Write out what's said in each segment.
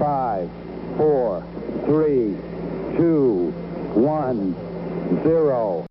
5, 4, 3, 2, 1, 0.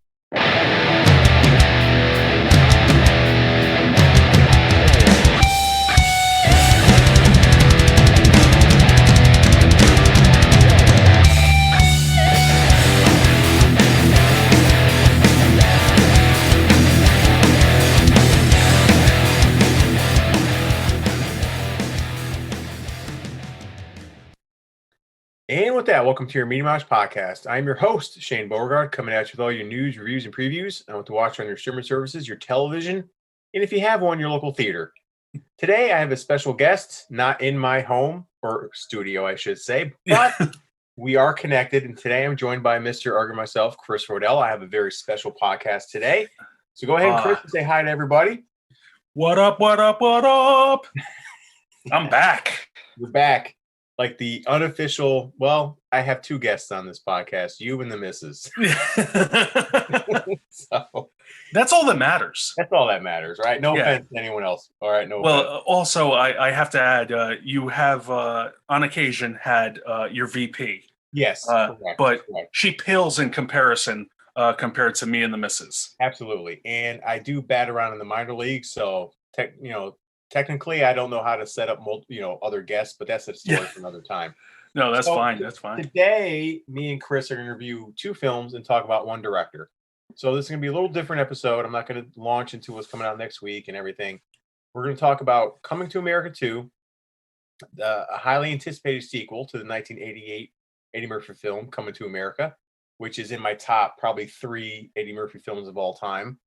And with that, welcome to your Media Mouse podcast. I'm your host, Shane Beauregard, coming at you with all your news, reviews, and previews on what to watch on your streaming services, your television, and if you have one, your local theater. Today, I have a special guest, not in my home, or studio, I should say, but we are connected, and today I'm joined by Mr. Argue myself, Chris Frodel. I have a very special podcast today. So go ahead, Chris, and say hi to everybody. What up, what up, what up? I'm back. You're back. Like the unofficial, well, I have two guests on this podcast, you and the missus. So that's all that matters. That's all that matters, right? No offense to anyone else. All right, no offense. Well, also, I have to add, you have, on occasion, had your VP. Yes, correct. She pales in comparison compared to me and the missus. Absolutely. And I do bat around in the minor leagues, so, technically, I don't know how to set up, other guests, but that's a story for another time. No, that's fine. That's fine. Today, me and Chris are going to review two films and talk about one director. So this is going to be a little different episode. I'm not going to launch into what's coming out next week and everything. We're going to talk about Coming to America 2, a highly anticipated sequel to the 1988 Eddie Murphy film, Coming to America, which is in my top probably 3 Eddie Murphy films of all time.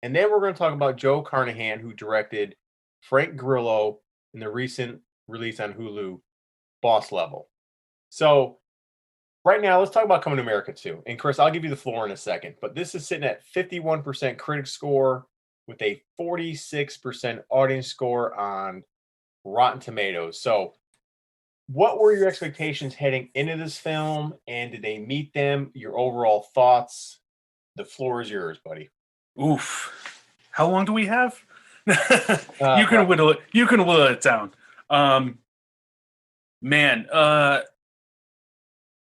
And then we're going to talk about Joe Carnahan, who directed Frank Grillo in the recent release on Hulu, Boss Level. So right now, let's talk about Coming to America 2. And Chris, I'll give you the floor in a second, but this is sitting at 51% critic score with a 46% audience score on Rotten Tomatoes. So what were your expectations heading into this film, and did they meet them? Your overall thoughts? The floor is yours, buddy. Oof. How long do we have? You can whittle it. You can whittle it down.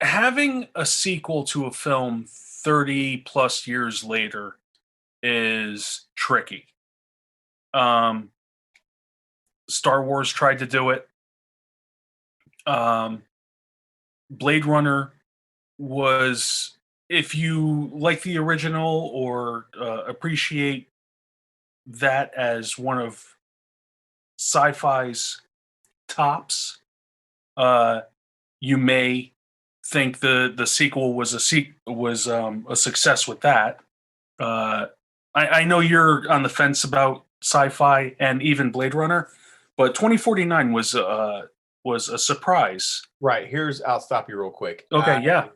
Having a sequel to a film 30 plus years later is tricky. Star Wars tried to do it. Blade Runner was, if you like the original or appreciate that as one of sci-fi's tops, you may think the sequel was a success with that. I know you're on the fence about sci-fi and even Blade Runner, but 2049 was a surprise. Right. I'll stop you real quick. Okay, yeah.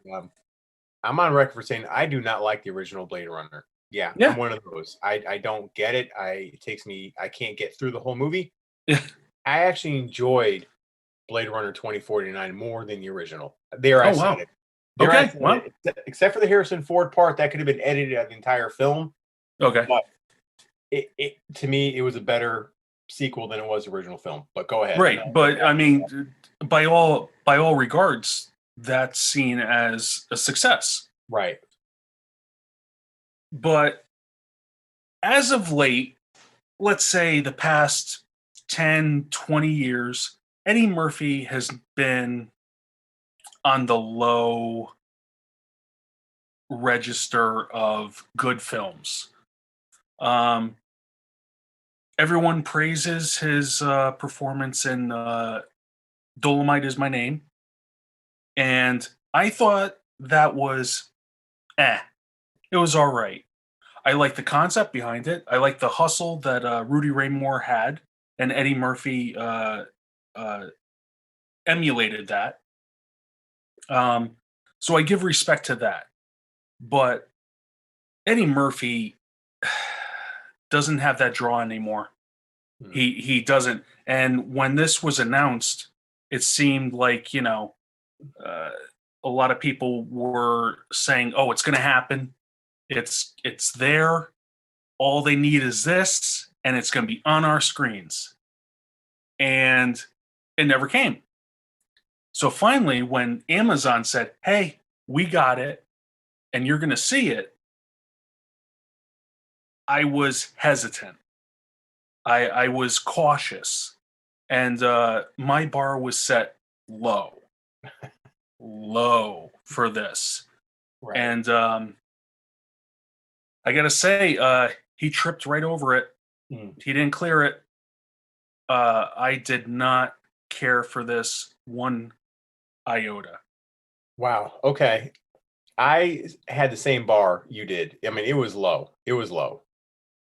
I'm on record for saying I do not like the original Blade Runner. Yeah, I'm one of those. I don't get it. I can't get through the whole movie. I actually enjoyed Blade Runner 2049 more than the original. I said it. Except for the Harrison Ford part, that could have been edited out of the entire film. Okay. But it to me, it was a better sequel than it was the original film. But go ahead. Right. But I mean, by all regards, that's seen as a success. Right. But as of late, let's say the past 10, 20 years, Eddie Murphy has been on the low register of good films. Everyone praises his performance in Dolomite Is My Name. And I thought that was it was all right. I like the concept behind it. I like the hustle that Rudy Ray Moore had, and Eddie Murphy emulated that. So I give respect to that. But Eddie Murphy doesn't have that draw anymore. He doesn't. And when this was announced, it seemed like, a lot of people were saying, oh, it's going to happen. It's there. All they need is this, and it's going to be on our screens. And it never came. So finally, when Amazon said, "Hey, we got it, and you're going to see it," I was hesitant. I was cautious, and my bar was set low, low for this. Right. And I gotta say, he tripped right over it. Mm. He didn't clear it. I did not care for this one iota. Wow. Okay. I had the same bar you did. I mean, it was low. It was low.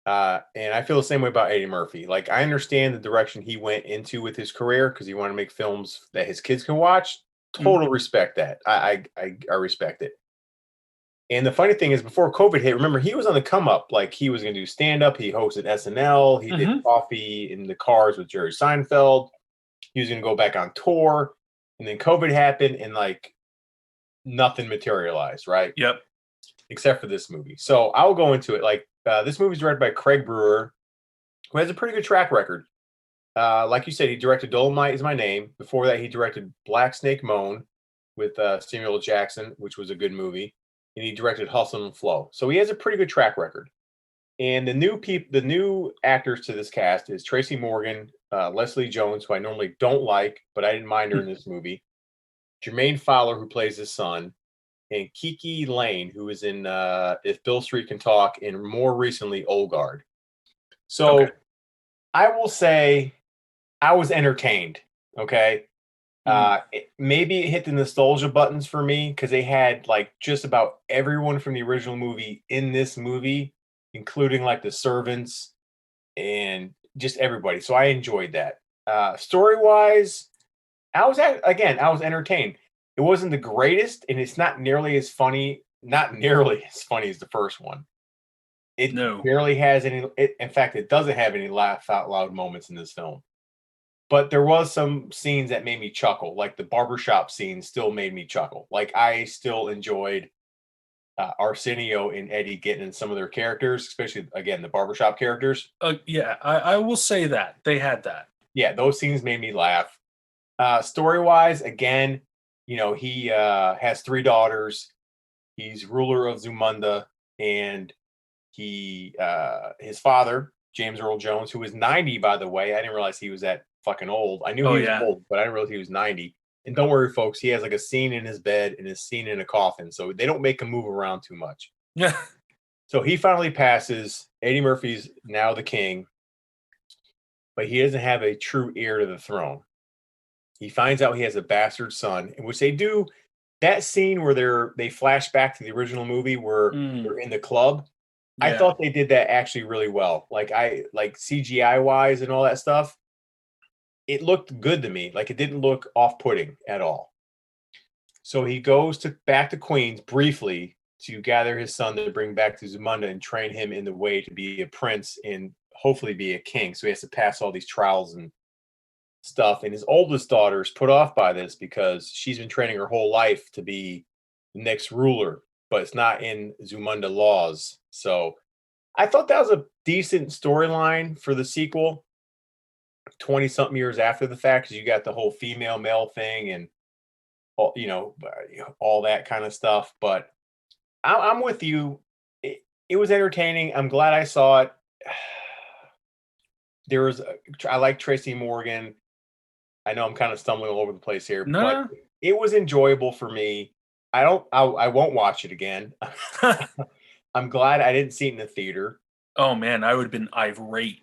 And I feel the same way about Eddie Murphy. Like, I understand the direction he went into with his career because he wanted to make films that his kids can watch. Total respect that. I respect it. And the funny thing is, before COVID hit, remember, he was on the come up. Like, he was going to do stand up. He hosted SNL. He did Coffee in the Cars with Jerry Seinfeld. He was going to go back on tour. And then COVID happened and, like, nothing materialized, right? Yep. Except for this movie. So I'll go into it. Like, this movie is directed by Craig Brewer, who has a pretty good track record. Like you said, he directed Dolomite Is My Name. Before that, he directed Black Snake Moan with Samuel L. Jackson, which was a good movie. And he directed Hustle and Flow. So he has a pretty good track record. And the new actors to this cast is Tracy Morgan, Leslie Jones, who I normally don't like, but I didn't mind her in this movie. Jermaine Fowler, who plays his son, and Kiki Lane, who is in If Bill Street Can Talk, and more recently, Old Guard. So I will say I was entertained, okay? Maybe it hit the nostalgia buttons for me because they had like just about everyone from the original movie in this movie, including like the servants and just everybody. So I enjoyed that. Story-wise, I was entertained. It wasn't the greatest, and it's not nearly as funny as the first one. It barely has any. In fact, it doesn't have any laugh out loud moments in this film. But there was some scenes that made me chuckle, like the barbershop scene still made me chuckle. Like, I still enjoyed Arsenio and Eddie getting in some of their characters, especially, again, the barbershop characters. Yeah, I will say that. They had that. Yeah, those scenes made me laugh. Story-wise, again, you know, he has 3 daughters. He's ruler of Zamunda, and his father, James Earl Jones, who was 90, by the way. I didn't realize he was that fucking old. I knew he was old, but I didn't realize he was 90. And don't worry, folks, he has like a scene in his bed and a scene in a coffin, so they don't make him move around too much. Yeah. So he finally passes. Eddie Murphy's now the king, but he doesn't have a true heir to the throne. He finds out he has a bastard son, in which they do that scene where they flash back to the original movie where they're in the club. Yeah. I thought they did that actually really well. Like CGI wise and all that stuff. It looked good to me. Like, it didn't look off-putting at all. So he goes back to Queens briefly to gather his son to bring back to Zamunda and train him in the way to be a prince and hopefully be a king. So he has to pass all these trials and stuff. And his oldest daughter is put off by this because she's been training her whole life to be the next ruler, but it's not in Zamunda laws. So I thought that was a decent storyline for the sequel. 20-something years after the fact, because you got the whole female male thing and all that kind of stuff. But I'm with you. It was entertaining. I'm glad I saw it. I like Tracy Morgan. I know I'm kind of stumbling all over the place here, but it was enjoyable for me. I won't watch it again. I'm glad I didn't see it in the theater. Oh man, I would have been irate.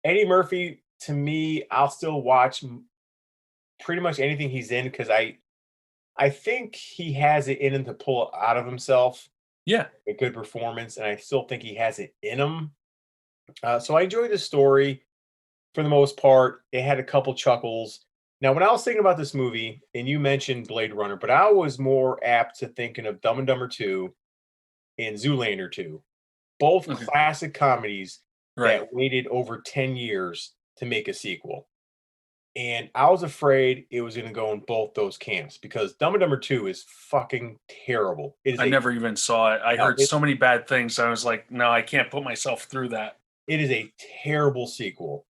Eddie Murphy, to me, I'll still watch pretty much anything he's in because I think he has it in him to pull it out of himself. Yeah. A good performance, and I still think he has it in him. So I enjoyed the story for the most part. It had a couple chuckles. Now, when I was thinking about this movie, and you mentioned Blade Runner, but I was more apt to thinking of Dumb and Dumber 2 and Zoolander 2. Both classic comedies that waited over 10 years to make a sequel. And I was afraid it was going to go in both those camps because Dumb and Dumber 2 is fucking terrible. I never even saw it. I heard so many bad things. I was like, no, I can't put myself through that. It is a terrible sequel.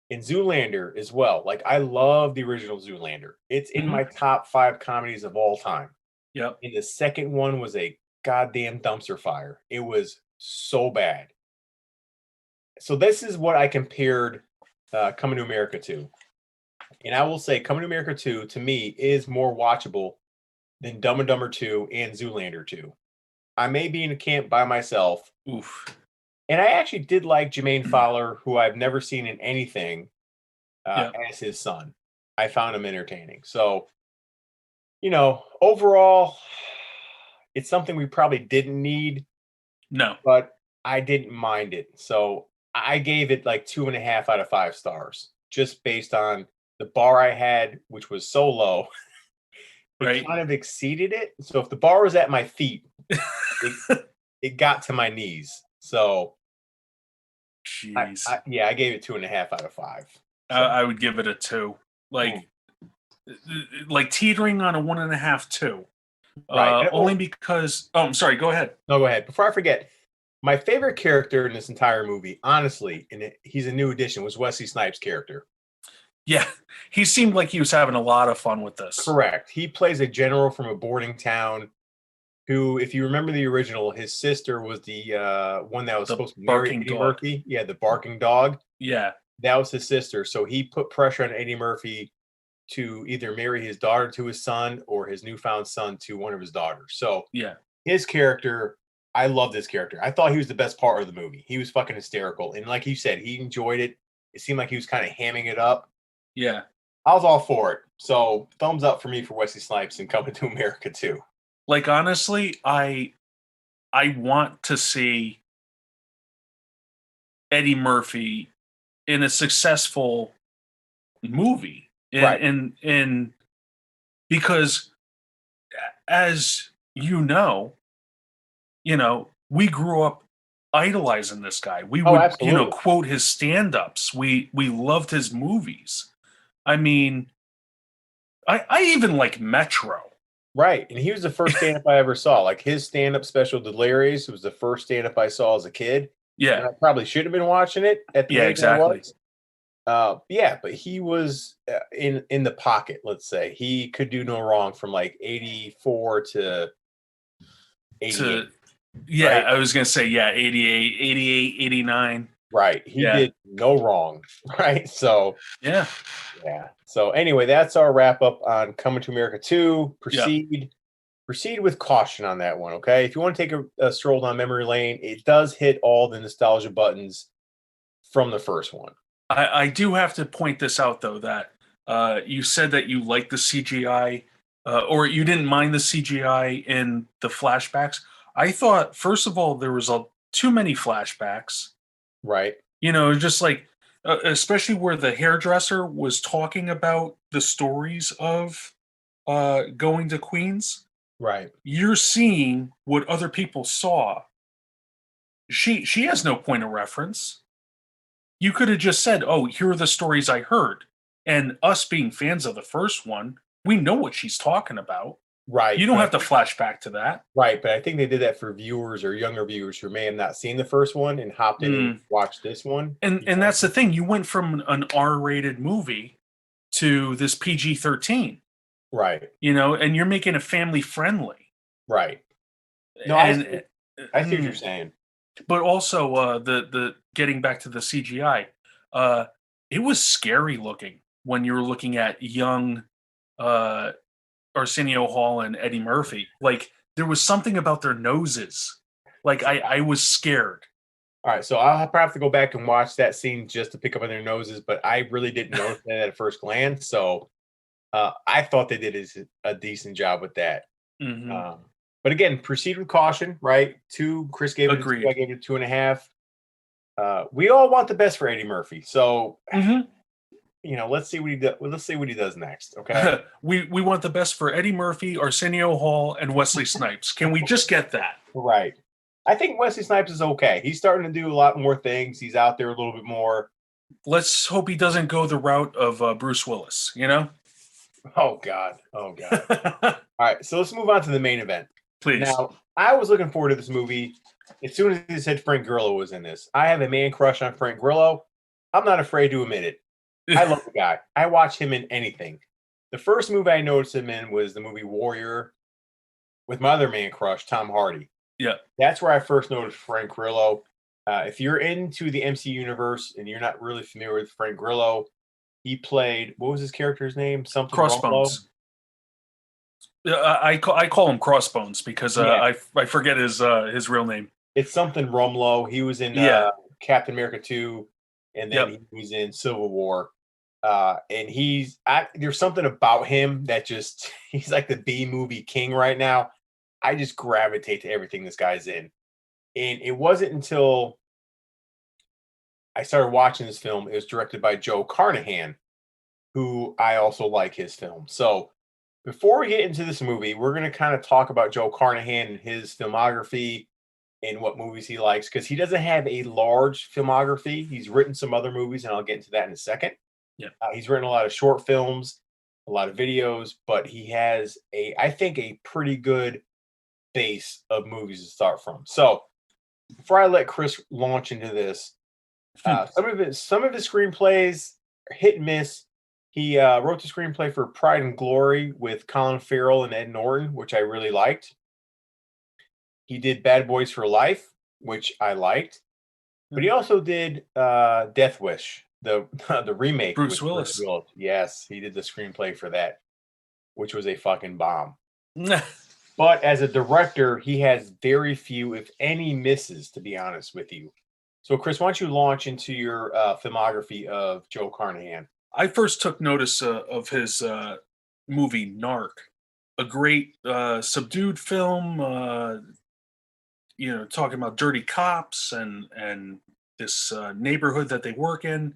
And Zoolander as well. Like, I love the original Zoolander. It's in my top 5 comedies of all time. Yep. And the second one was a goddamn dumpster fire. It was so bad. So this is what I compared Coming to America to. And I will say Coming to America 2, to me, is more watchable than Dumb and Dumber 2 and Zoolander 2. I may be in a camp by myself. Oof. And I actually did like Jermaine Fowler, who I've never seen in anything, as his son. I found him entertaining. So, overall, it's something we probably didn't need. No. But I didn't mind it. So I gave it like 2.5 out of 5 stars, just based on the bar I had, which was so low. It kind of exceeded it. So if the bar was at my feet, it got to my knees. So jeez. I gave it 2.5 out of 5. So, I would give it a 2. Like teetering on a 1.5, 2. Right. Only because. Oh, I'm sorry. Go ahead. No, go ahead. Before I forget, my favorite character in this entire movie, honestly, and he's a new addition, was Wesley Snipes' character. Yeah, he seemed like he was having a lot of fun with this. Correct. He plays a general from a boarding town who, if you remember the original, his sister was the one that was supposed to marry Eddie Murphy. Yeah, the barking dog. Yeah. That was his sister. So he put pressure on Eddie Murphy to either marry his daughter to his son or his newfound son to one of his daughters. So yeah, his character, I love this character. I thought he was the best part of the movie. He was fucking hysterical. And like you said, he enjoyed it. It seemed like he was kind of hamming it up. Yeah. I was all for it. So thumbs up for me for Wesley Snipes and Coming to America too. Like, honestly, I want to see Eddie Murphy in a successful movie. And because as you know, we grew up idolizing this guy. We would, quote his stand-ups. We loved his movies. I mean, I even like Metro. Right. And he was the first stand-up I ever saw. Like, his stand-up special, Delirious, was the first stand-up I saw as a kid. Yeah. And I probably should have been watching it at the age exactly. I was. But he was in the pocket, let's say. He could do no wrong from like 84 to 88. Right? I was going to say, 88, 89. Right. He did no wrong. Right. So, yeah. So anyway, that's our wrap up on Coming to America 2. Proceed with caution on that one. Okay. If you want to take a stroll down memory lane, it does hit all the nostalgia buttons from the first one. I do have to point this out, though, that you said that you liked the CGI or you didn't mind the CGI in the flashbacks. I thought, first of all, there was too many flashbacks. Right. Just like, especially where the hairdresser was talking about the stories of going to Queens. Right. You're seeing what other people saw. She has no point of reference. You could have just said, oh, here are the stories I heard. And us being fans of the first one, we know what she's talking about. Right. You don't have to flash back to that. Right. But I think they did that for viewers or younger viewers who may have not seen the first one and hopped in and watched this one. And that's the thing. You went from an R-rated movie to this PG-13. Right. And you're making it family friendly. Right. No, I see what you're saying. But also the getting back to the CGI, it was scary looking when you were looking at young Arsenio Hall and Eddie Murphy. Like, there was something about their noses. Like, I was scared. All right, so I'll probably have to go back and watch that scene just to pick up on their noses, but I really didn't notice that at first glance. So I thought they did a decent job with that. Mm-hmm. But again, proceed with caution, right? 2, Chris gave it a 2, I gave it a 2.5. We all want the best for Eddie Murphy, so let's see what he does. Let's see what he does next. Okay. we want the best for Eddie Murphy, Arsenio Hall, and Wesley Snipes. Can we just get that? Right. I think Wesley Snipes is okay. He's starting to do a lot more things. He's out there a little bit more. Let's hope he doesn't go the route of Bruce Willis. Oh God. All right. So let's move on to the main event. Please. Now, I was looking forward to this movie as soon as they said Frank Grillo was in this. I have a man crush on Frank Grillo. I'm not afraid to admit it. I love the guy. I watch him in anything. The first movie I noticed him in was the movie Warrior with my other man crush, Tom Hardy. Yeah. That's where I first noticed Frank Grillo. If you're into the MC universe and you're not really familiar with Frank Grillo, he played, what was his character's name? Something Crossbones. I call him Crossbones because I forget his real name. It's something Rumlow. He was in Captain America 2, and then he was in Civil War. And there's something about him that just, he's like the B-movie king right now. I just gravitate to everything this guy's in. And it wasn't until I started watching this film, it was directed by Joe Carnahan, who I also like his film. So before we get into this movie, we're going to kind of talk about Joe Carnahan and his filmography and what movies he likes, because he doesn't have a large filmography. He's written some other movies, and I'll get into that in a second. Yeah. He's written a lot of short films, a lot of videos, but he has I think a pretty good base of movies to start from. So before I let Chris launch into this, some of his screenplays are hit and miss. He wrote the screenplay for Pride and Glory with Colin Farrell and Ed Norton, which I really liked. He did Bad Boys for Life, which I liked. But he also did Death Wish, the remake. Bruce Willis. Yes, he did the screenplay for that, which was a fucking bomb. But as a director, he has very few, if any, misses, to be honest with you. So, Chris, why don't you launch into your filmography of Joe Carnahan? I first took notice of his movie Narc, a great subdued film, talking about dirty cops and this neighborhood that they work in.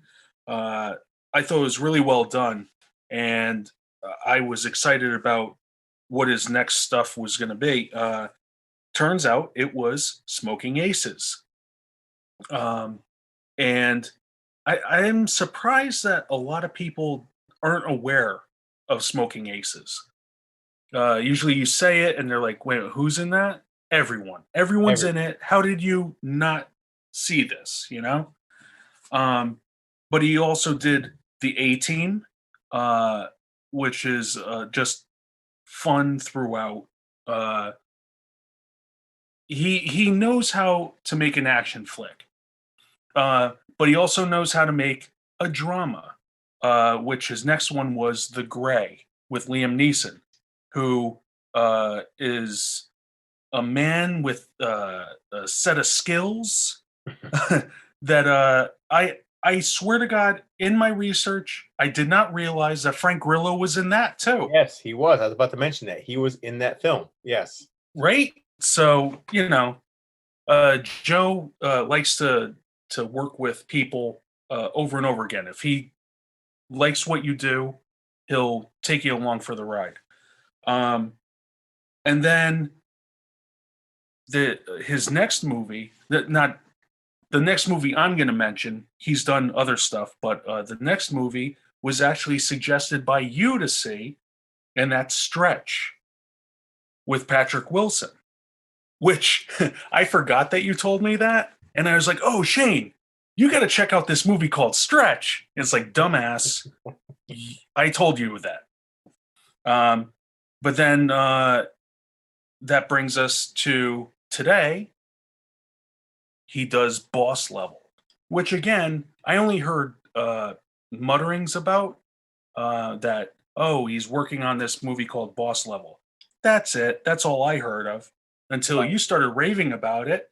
I thought it was really well done, and I was excited about what his next stuff was going to be. Turns out it was Smoking Aces. And I am surprised that a lot of people aren't aware of Smoking Aces. Usually you say it and they're like, wait, who's in that? Everyone's in it. How did you not see this? But he also did The A-Team, which is just fun throughout. He knows how to make an action flick, but he also knows how to make a drama, which his next one was The Grey with Liam Neeson, who is a man with a set of skills that I swear to God, in my research, I did not realize that Frank Grillo was in that too. Yes, he was. I was about to mention that. He was in that film. Yes. Right? So, Joe likes to work with people over and over again. If he likes what you do, he'll take you along for the ride. And then his next movie, not the next movie I'm going to mention, he's done other stuff, but the next movie was actually suggested by you to see, and that's Stretch with Patrick Wilson, which I forgot that you told me that. And I was like, oh, Shane, you got to check out this movie called Stretch. And it's like, dumbass, I told you that. But then that brings us to today. He does Boss Level, which again, I only heard mutterings about that. Oh, he's working on this movie called Boss Level. That's it. That's all I heard of until you started raving about it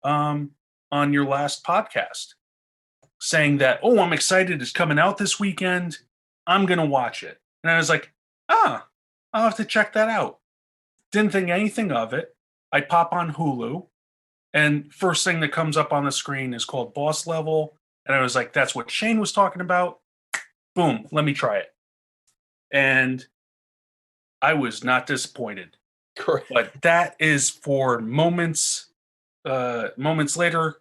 on your last podcast, saying that, oh, I'm excited. It's coming out this weekend. I'm going to watch it. And I was like, I'll have to check that out. Didn't think anything of it. I pop on Hulu, and first thing that comes up on the screen is called Boss Level. And I was like, that's what Shane was talking about. Boom, let me try it. And I was not disappointed. Correct. But that is for moments later.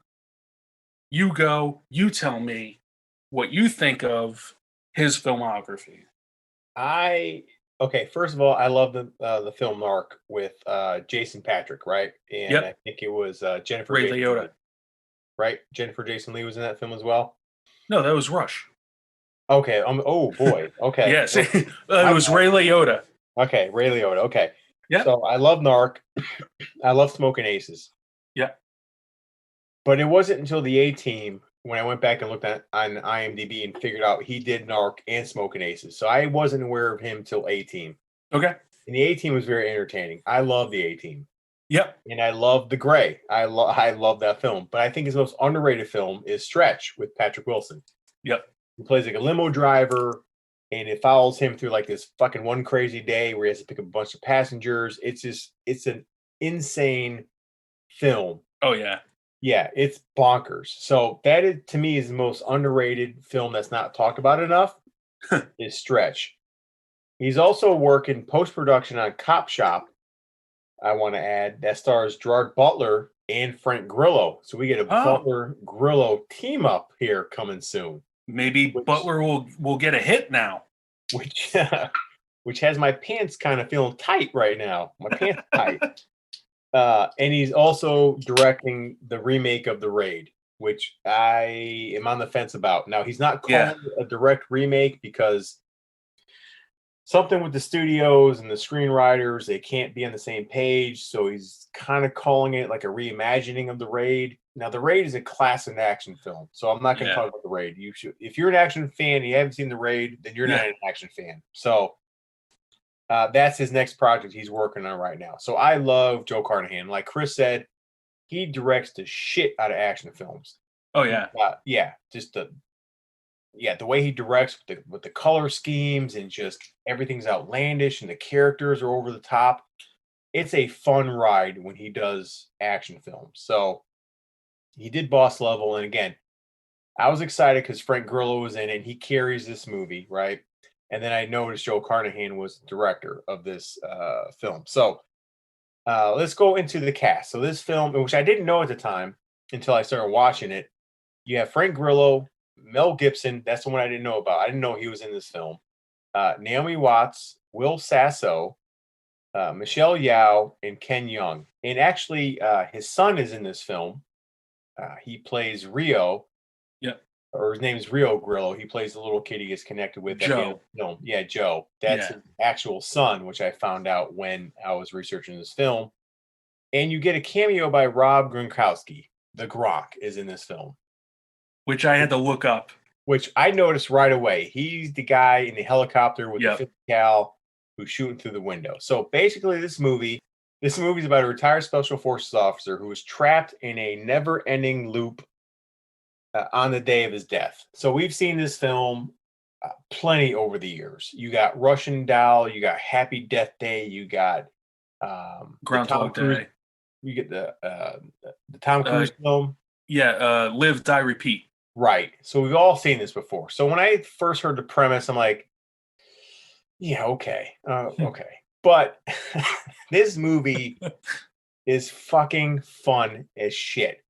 You tell me what you think of his filmography. Okay, first of all, I love the film Narc with Jason Patrick, right? And I think it was Jennifer Ray Jason Liotta. Leigh, right? Jennifer Jason Leigh was in that film as well. No, that was Rush. Okay. Oh boy. Okay. Yes, Well, it my was bad. Ray Liotta. Okay. Ray Liotta. Okay. Yep. So I love Narc. I love Smoking Aces. Yep. But it wasn't until the A Team when I went back and looked at on IMDb and figured out he did Narc and Smoking Aces. So I wasn't aware of him till A Team. Okay. And the A Team was very entertaining. I love the A Team. Yep. And I love The Gray. I love that film. But I think his most underrated film is Stretch with Patrick Wilson. Yep. He plays like a limo driver, and it follows him through like this fucking one crazy day where he has to pick up a bunch of passengers. It's an insane film. Oh yeah. Yeah, it's bonkers. So that is, to me, is the most underrated film that's not talked about enough. Is Stretch. He's also working post production on Cop Shop. I want to add that stars Gerard Butler and Frank Grillo. So we get a Butler Grillo team up here coming soon. Maybe Butler will get a hit now. Which has my pants kind of feeling tight right now. My pants tight. And he's also directing the remake of The Raid, which I am on the fence about. Now, he's not calling it a direct remake because something with the studios and the screenwriters, they can't be on the same page. So he's kind of calling it like a reimagining of The Raid. Now, The Raid is a classic action film, so I'm not going to talk about The Raid. You should, if you're an action fan and you haven't seen The Raid, then you're not an action fan. So that's his next project he's working on right now. So I love Joe Carnahan. Like Chris said, he directs the shit out of action films. Oh yeah, the way he directs with the color schemes and just everything's outlandish and the characters are over the top. It's a fun ride when he does action films. So he did Boss Level, and again, I was excited because Frank Grillo was in it. And he carries this movie, right? And then I noticed Joe Carnahan was the director of this film. So let's go into the cast. So this film, which I didn't know at the time until I started watching it, you have Frank Grillo, Mel Gibson. That's the one I didn't know about. I didn't know he was in this film. Naomi Watts, Will Sasso, Michelle Yeoh, and Ken Jeong. And actually, his son is in this film. He plays Rio. Yep. Or his name is Rio Grillo. He plays the little kid he gets connected with. Joe. Yeah, Joe. That's his actual son, which I found out when I was researching this film. And you get a cameo by Rob Gronkowski. The Gronk is in this film. Which I had to look up. Which I noticed right away. He's the guy in the helicopter with the 50 cal who's shooting through the window. So basically this movie is about a retired special forces officer who is trapped in a never-ending loop on the day of his death. So we've seen this film plenty over the years. You got Russian Doll, you got Happy Death Day, you got Groundhog Day. You get the Tom Cruise film. Yeah, Live, Die, Repeat. Right. So we've all seen this before. So when I first heard the premise, I'm like, yeah, okay. Okay. But this movie is fucking fun as shit.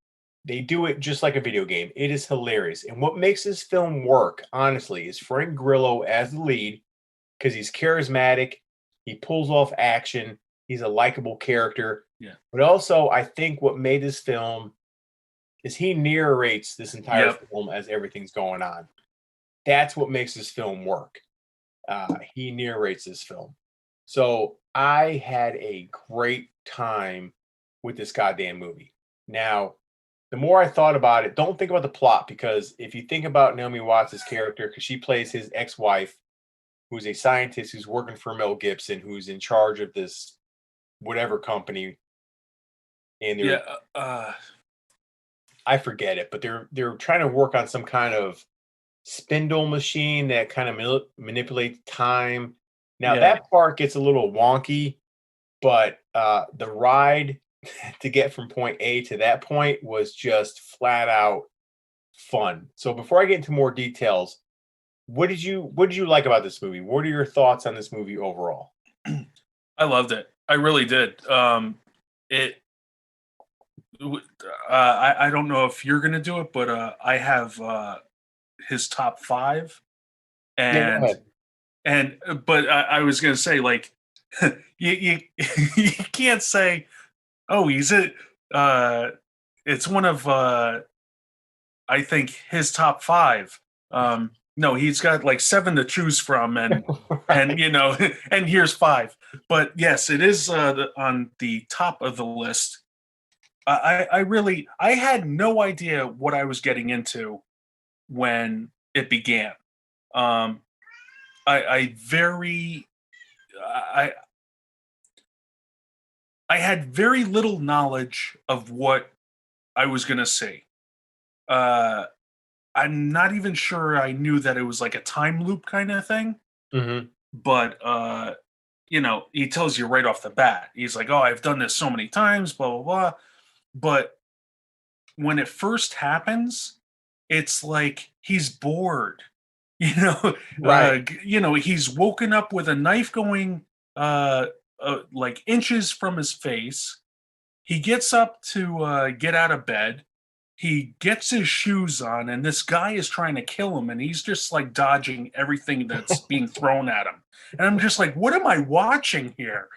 They do it just like a video game. It is hilarious. And what makes this film work, honestly, is Frank Grillo as the lead, because he's charismatic. He pulls off action. He's a likable character. Yeah. But also, I think what made this film is he narrates this entire film as everything's going on. That's what makes this film work. He narrates this film. So I had a great time with this goddamn movie. Now, the more I thought about it, don't think about the plot, because if you think about Naomi Watts' character, because she plays his ex-wife, who's a scientist who's working for Mel Gibson, who's in charge of this whatever company. And I forget it, but they're trying to work on some kind of spindle machine that kind of manipulates time. Now that part gets a little wonky, but the ride to get from point A to that point was just flat out fun. So before I get into more details, what did you like about this movie? What are your thoughts on this movie overall? I loved it. I really did. I don't know if you're going to do it, but I have his top 5. And but I was going to say, like, you can't say, oh, he's it. It's one of I think his top 5. No, he's got like 7 to choose from, and Right. and here's 5. But yes, it is on the top of the list. I had no idea what I was getting into when it began. Um, I very I I had very little knowledge of what I was going to see. Uh, I'm not even sure I knew that it was like a time loop kind of thing. Hmm. But he tells you right off the bat. He's like, "Oh, I've done this so many times, blah blah blah." But when it first happens, it's like he's bored. Right. He's woken up with a knife going like inches from his face. He gets up to get out of bed. He gets his shoes on, and this guy is trying to kill him, and he's just like dodging everything that's being thrown at him. And I'm just like, what am I watching here?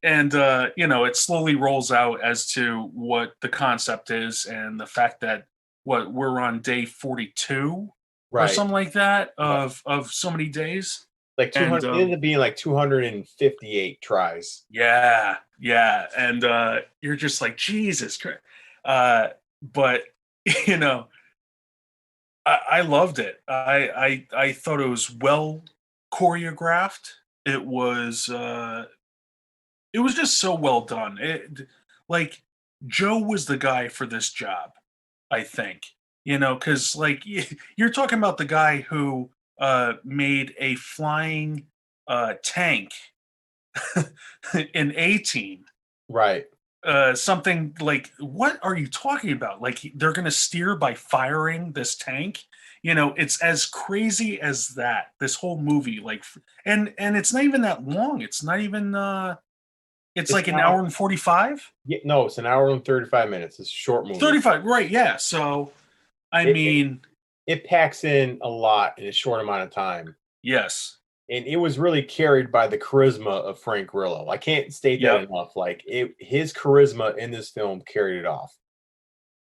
And it slowly rolls out as to what the concept is, and the fact that what we're on day 42 or Right. something like that Yeah. of so many days. Like And 200, it ended up being like 258 tries. yeah, and you're just like, Jesus Christ. But you know, I loved it. I thought it was well choreographed. It was just so well done. Like Joe was the guy for this job, I think. Because like you're talking about the guy who made a flying tank in 18. Right. Something like, what are you talking about? Like they're going to steer by firing this tank. It's as crazy as that, this whole movie. Like, and it's not even that long. It's not even it's like an hour and 45. Yeah, no, it's an hour and 35 minutes. It's a short movie. 35, right? Yeah. So I It, mean, it packs in a lot in a short amount of time. yes. And it was really carried by the charisma of Frank Grillo. I can't state that Yep. enough. Like his charisma in this film carried it off.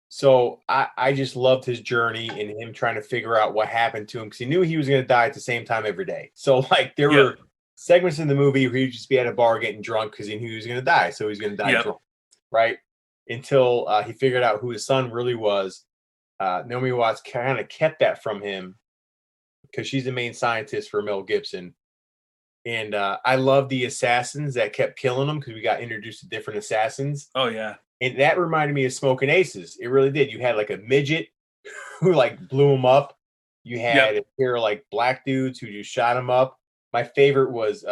So I just loved his journey and him trying to figure out what happened to him, because he knew he was going to die at the same time every day. So like there Yep. were segments in the movie where he'd just be at a bar getting drunk because he knew he was going to die. So he's going to die Yep. drunk, right? Until he figured out who his son really was. Naomi Watts kind of kept that from him because she's the main scientist for Mel Gibson. And I love the assassins that kept killing him, because we got introduced to different assassins. Oh yeah. And that reminded me of Smoking Aces. It really did. You had like a midget who like blew him up. You had a pair of like black dudes who just shot him up. My favorite was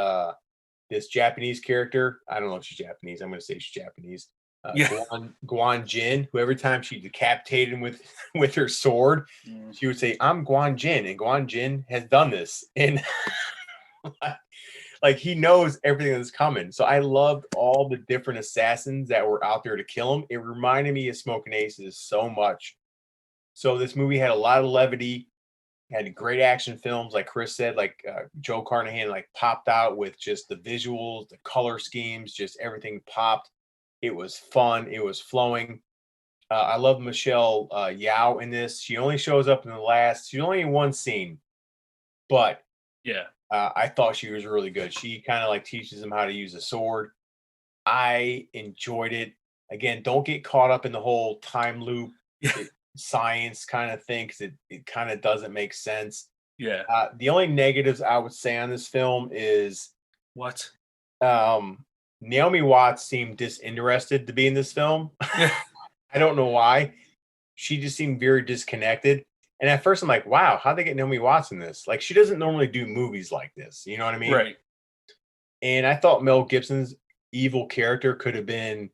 this Japanese character. I don't know if she's Japanese. I'm going to say she's Japanese. Guan Jin, who every time she decapitated him with her sword, she would say, "I'm Guan Jin," and Guan Jin has done this, and like he knows everything that's coming. So I loved all the different assassins that were out there to kill him. It reminded me of Smoking Aces so much. So this movie had a lot of levity, had great action films, like Chris said, like Joe Carnahan like popped out with just the visuals, the color schemes, just everything popped. It was fun. It was flowing. I love Michelle Yao in this. She only shows up in she's only in one scene, but Yeah. I thought she was really good. She kind of like teaches him how to use a sword. I enjoyed it. Again, don't get caught up in the whole time loop science kind of thing, because it kind of doesn't make sense. Yeah. The only negatives I would say on this film is What? Naomi Watts seemed disinterested to be in this film. I don't know why. She just seemed very disconnected. And at first I'm like, wow, how'd they get Naomi Watts in this? Like, she doesn't normally do movies like this. You know what I mean? Right. And I thought Mel Gibson's evil character could have been,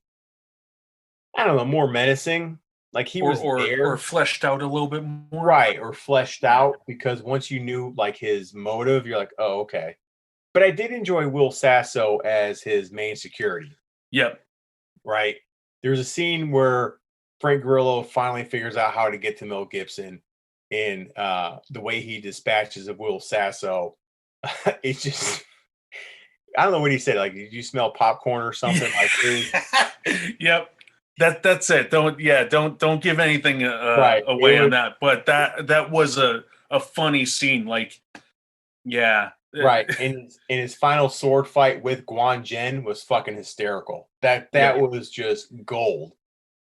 I don't know, more menacing. Like he was there. Or fleshed out a little bit more. Right. Or fleshed out, because once you knew like his motive, you're like, oh, okay. But I did enjoy Will Sasso as his main security. Yep. Right. There's a scene where Frank Grillo finally figures out how to get to Mel Gibson, and the way he dispatches of Will Sasso, it's just, I don't know what he said. Like, did you smell popcorn or something? Like, yep. That's it. Don't give anything right. away on that. But that was a a funny scene. Like, yeah. Right. And his final sword fight with Guan Jen was fucking hysterical. That Yeah. was just gold.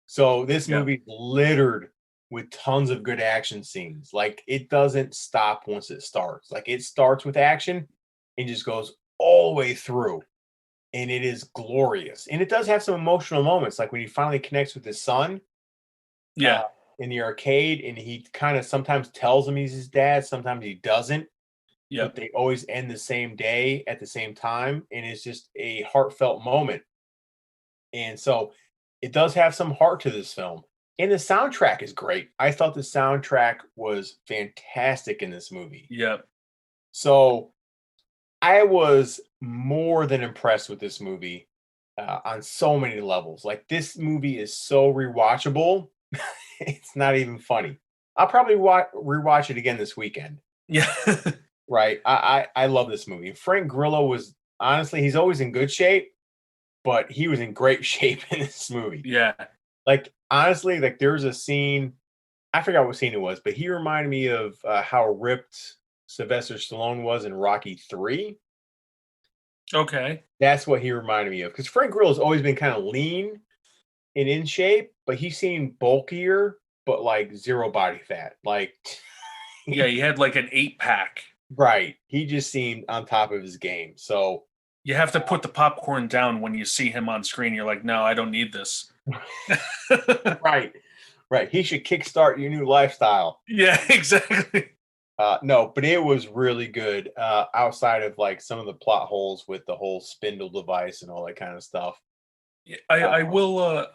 So this Yeah. movie littered with tons of good action scenes. Like, it doesn't stop once it starts. Like, it starts with action and just goes all the way through. And it is glorious. And it does have some emotional moments, like when he finally connects with his son Yeah. in the arcade, and he kind of sometimes tells him he's his dad, sometimes he doesn't. Yeah. But they always end the same day at the same time, and it's just a heartfelt moment. And so it does have some heart to this film. And the soundtrack is great. I thought the soundtrack was fantastic in this movie. Yeah. So I was more than impressed with this movie on so many levels. Like, this movie is so rewatchable. It's not even funny. I'll probably rewatch it again this weekend. Yeah. Right. I love this movie. Frank Grillo was, honestly, he's always in good shape, but he was in great shape in this movie. Yeah. Like, honestly, like, there was a scene, I forgot what scene it was, but he reminded me of how ripped Sylvester Stallone was in Rocky 3. Okay. That's what he reminded me of. Because Frank Grillo's always been kind of lean and in shape, but he seemed bulkier, but like zero body fat. Like, Yeah, he had like an 8-pack. right. He just seemed on top of his game. So You have to put the popcorn down when you see him on screen. You're like, no, I don't need this. right. Right. He should kickstart your new lifestyle. Yeah, exactly. No, but it was really good. Outside of like some of the plot holes with the whole spindle device and all that kind of stuff. I will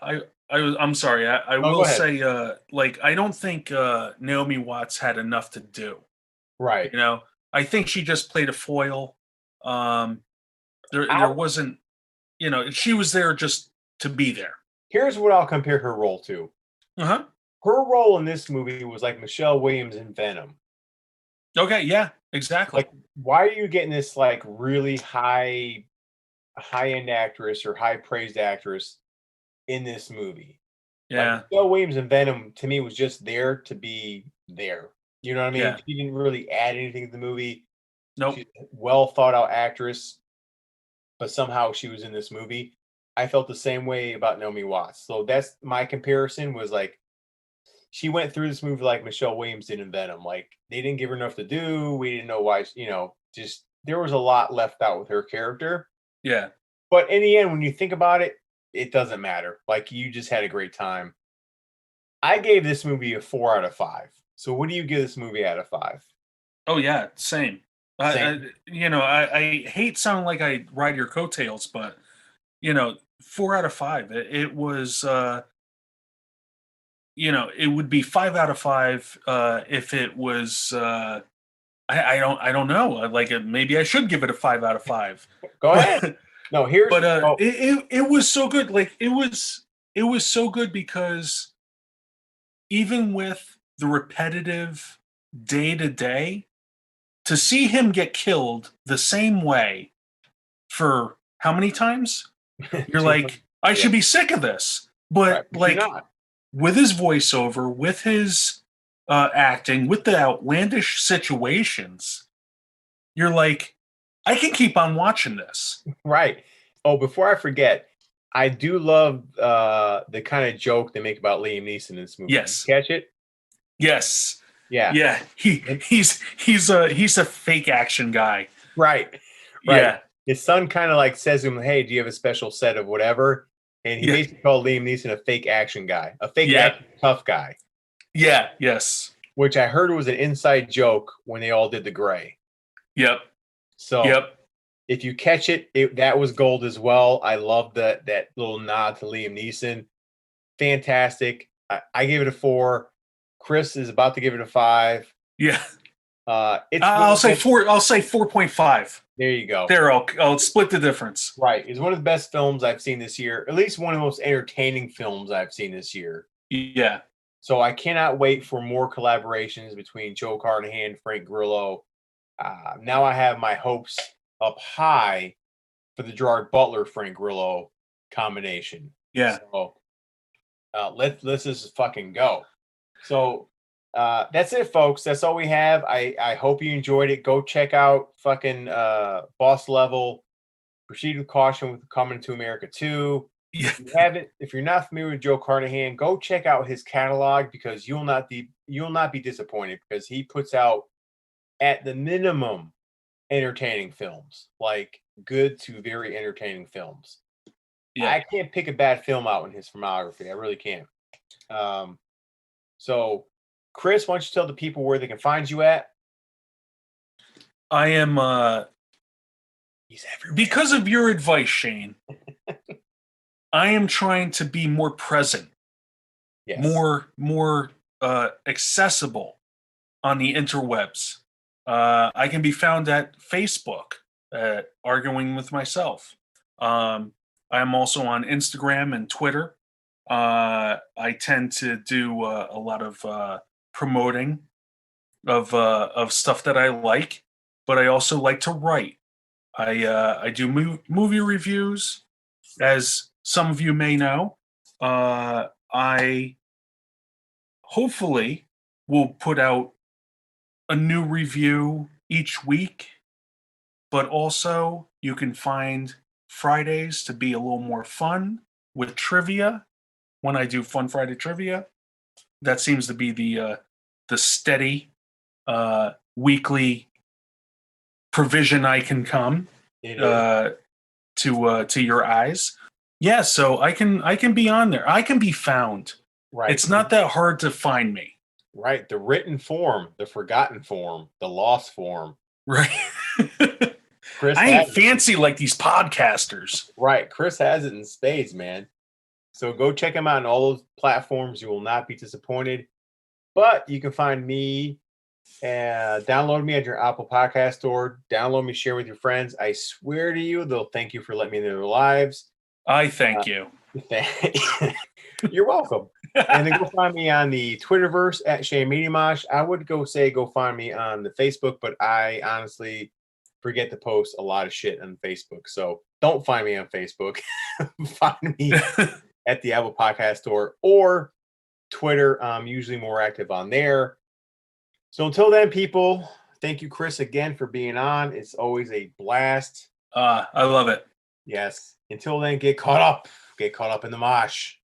I'm sorry. I go will ahead. say like I don't think Naomi Watts had enough to do. Right. You know, I think she just played a foil. There wasn't, you know, she was there just to be there. Here's what I'll compare her role to. Uh-huh. Her role in this movie was like Michelle Williams in Venom. Okay, yeah, exactly. Like, why are you getting this like really high-end actress or high praised actress in this movie? Yeah. Like, Michelle Williams in Venom to me was just there to be there. You know what I mean? Yeah. She didn't really add anything to the movie. Nope. She's a well thought out actress, but somehow she was in this movie. I felt the same way about Naomi Watts. So that's my comparison, was like, she went through this movie like Michelle Williams did in Venom. Like, they didn't give her enough to do. We didn't know why, just there was a lot left out with her character. Yeah. But in the end, when you think about it, it doesn't matter. Like, you just had a great time. I gave this movie a 4 out of 5. So what do you give this movie out of 5? Oh yeah, same. Same. I hate sounding like I ride your coattails, but 4 out of 5. It was it would be 5 out of 5 if it was I don't know. Like maybe I should give it a 5 out of 5. Go ahead. No, here's But it was so good. Like it was so good because even with the repetitive day to day, to see him get killed the same way for how many times? You're like, I should be sick of this. But right, like with his voiceover, with his acting, with the outlandish situations, you're like, I can keep on watching this. Right. Oh, before I forget, I do love the kind of joke they make about Liam Neeson in this movie. Yes. Catch it? Yes. Yeah. Yeah. He's a fake action guy. Right. Yeah. His son kind of like says to him, "Hey, do you have a special set of whatever?" And he basically called Liam Neeson a fake action guy, a fake action tough guy. Yeah. Yes. Which I heard was an inside joke when they all did The Gray. Yep. So if you catch it, that was gold as well. I love that little nod to Liam Neeson. Fantastic. I gave it a 4. Chris is about to give it a 5. Yeah. I'll say 4. I'll say 4.5. There you go. There, I'll split the difference. Right. It's one of the best films I've seen this year. At least one of the most entertaining films I've seen this year. Yeah. So I cannot wait for more collaborations between Joe Carnahan and Frank Grillo. Now I have my hopes up high for the Gerard Butler Frank Grillo combination. Yeah. So let's just fucking go. So That's it, folks. That's all we have. I hope you enjoyed it. Go check out fucking Boss Level. Proceed with caution with Coming to America 2. Yeah. If you're not familiar with Joe Carnahan, go check out his catalog because you'll not be disappointed because he puts out at the minimum entertaining films, like good to very entertaining films. Yeah. I can't pick a bad film out in his filmography. I really can't. So, Chris, why don't you tell the people where they can find you at? I am He's everywhere. because of your advice, Shane. I am trying to be more present, Yes. more accessible on the interwebs. I can be found at Facebook at Arguing with Myself. I'm also on Instagram and Twitter. I tend to do a lot of promoting of stuff that I like, but I also like to write. I do movie reviews, as some of you may know. I hopefully will put out a new review each week, but also you can find Fridays to be a little more fun with trivia. When I do Fun Friday trivia, that seems to be the steady weekly provision I can come to your eyes. Yeah, so I can be on there. I can be found. Right. It's not that hard to find me. Right. The written form, the forgotten form, the lost form. Right. Chris I ain't has fancy like these podcasters. Right. Chris has it in spades, man. So go check him out on all those platforms. You will not be disappointed. But you can find me, download me at your Apple Podcast Store. Download me, share with your friends. I swear to you, they'll thank you for letting me into their lives. I thank you. You're welcome. And then go find me on the Twitterverse at Shane Mediamosh. I would go find me on the Facebook, but I honestly forget to post a lot of shit on Facebook. So don't find me on Facebook. Find me at the Apple Podcast Store or Twitter. I'm usually more active on there. So until then, people, thank you, Chris, again for being on. It's always a blast. I love it. Yes. Until then, get caught up. Get caught up in the mosh.